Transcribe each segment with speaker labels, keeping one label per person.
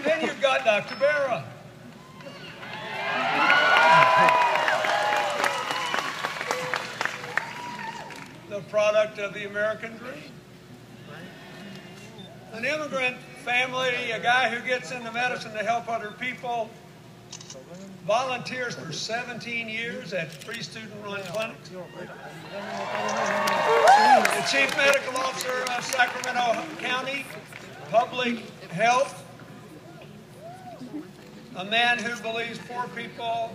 Speaker 1: Then you've got Dr. Berra. The product of the American dream. An immigrant family, a guy who gets into medicine to help other people, volunteers for 17 years at 3 student-run clinics. The chief medical officer of Sacramento County Public Health, a man who believes poor people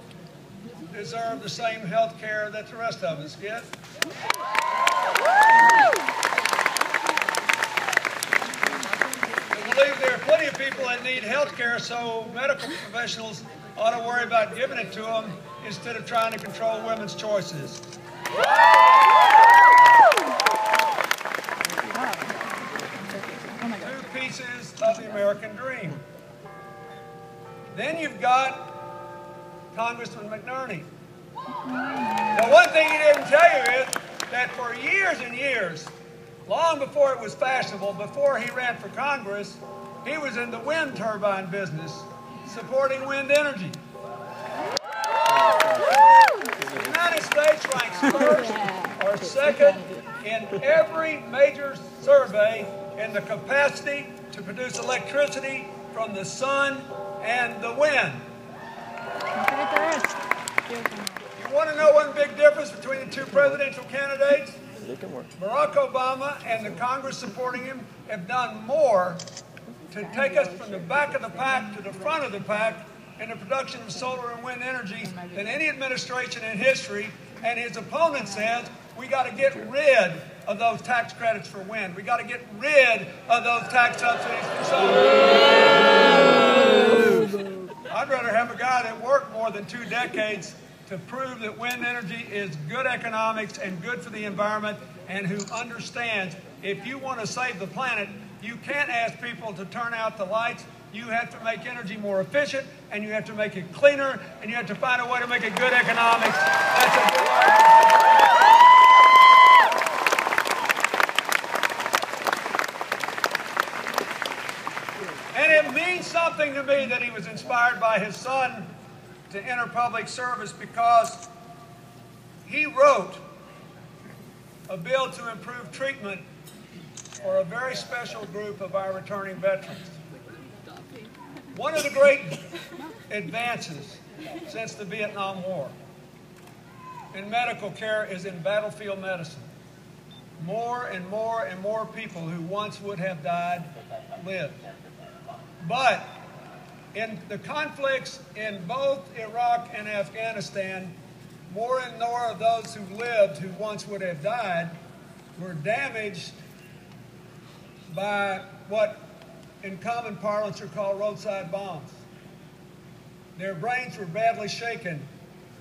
Speaker 1: deserve the same health care that the rest of us get. I believe there are plenty of people that need health care, so medical professionals ought to worry about giving it to them instead of trying to control women's choices. Two pieces of the American dream. Then you've got Congressman McNerney. Now, one thing he didn't tell you is that for years and years, long before it was fashionable, before he ran for Congress, he was in the wind turbine business, supporting wind energy. The United States ranks first or second in every major survey in the capacity to produce electricity from the sun and the wind. You want to know one big difference between the two presidential candidates? Barack Obama and the Congress supporting him have done more to take us from the back of the pack to the front of the pack in the production of solar and wind energy than any administration in history. And his opponent says we got to get rid of those tax credits for wind. We got to get rid of those tax subsidies for solar. I'd rather have a guy that worked more than 2 decades to prove that wind energy is good economics and good for the environment, and who understands if you want to save the planet, you can't ask people to turn out the lights. You have to make energy more efficient, and you have to make it cleaner, and you have to find a way to make it good economics. That's a good argument. And it means something to me that he was inspired by his son to enter public service, because he wrote a bill to improve treatment for a very special group of our returning veterans. One of the great advances since the Vietnam War in medical care is in battlefield medicine. More and more and more people who once would have died live. But in the conflicts in both Iraq and Afghanistan, more and more of those who lived who once would have died were damaged by what in common parlance are called roadside bombs. Their brains were badly shaken,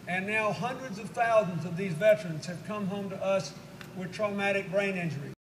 Speaker 1: and now hundreds of thousands of these veterans have come home to us with traumatic brain injury.